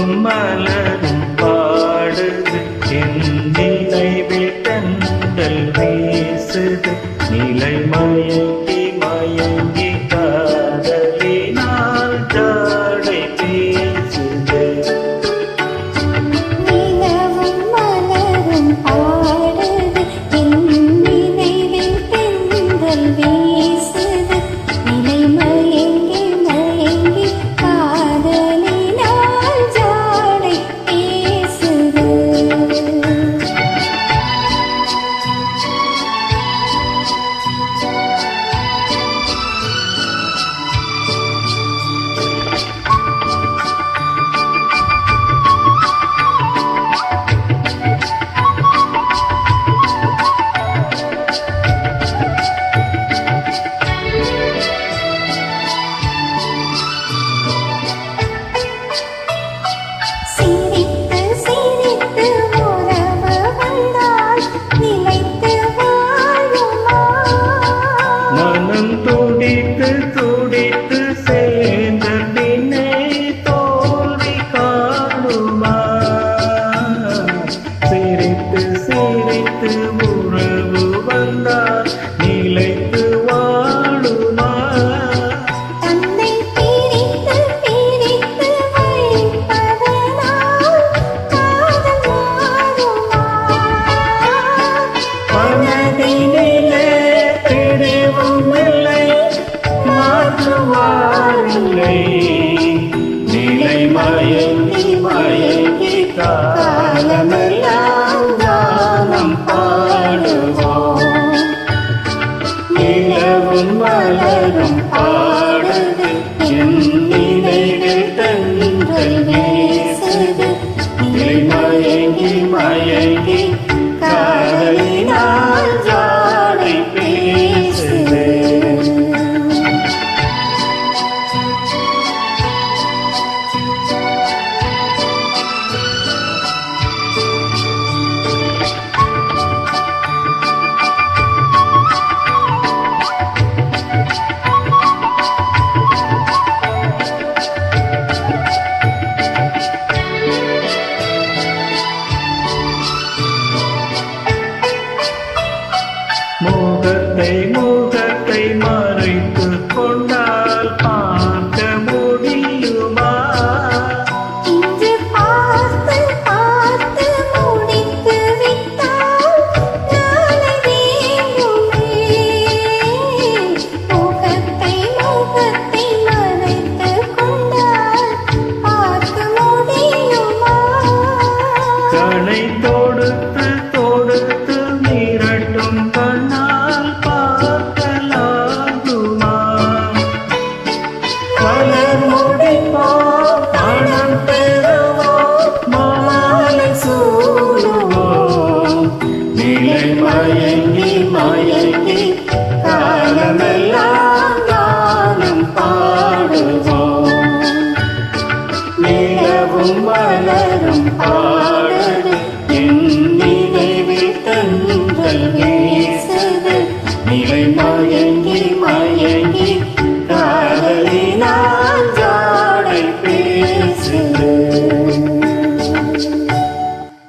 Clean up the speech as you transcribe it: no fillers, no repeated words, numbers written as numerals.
நிலவும் மலரும் பாடுது என் நினைவில் கண்டல் வீசுது நிலை மயங்கி மயங்கி காதலினால் ஜாடை பேசுது நிலவும் மலரும் பாடுது என் நினைவில் கண்டல் வீசுது நிலை மயங்கி மயங்கி காதலினால் ஜாடை பேசுது சிரித்து சிரித்து உறவு வந்தால் நிலைத்து வாழுமா மனம் துடித்து துடித்து சேர்ந்த பின்னே தோல்வி காணுமா சிரித்து சிரித்து உறவு வந்தால் நிலைத்து வாழுமா தன்னை பிரித்து பிரித்து வைப்பதனால் காதல் மாறுமா மனதினிலே பிரிவும் இல்லை மாற்றுவாரில்லை நிலை மயங்கி மயங்கி காலமெல்லாம் தானம் பாடுவோம் நிலவும் மலரும் பாடுது என் நினைவில் தென்றல் வீசுது நிலை மயங்கி மயங்கி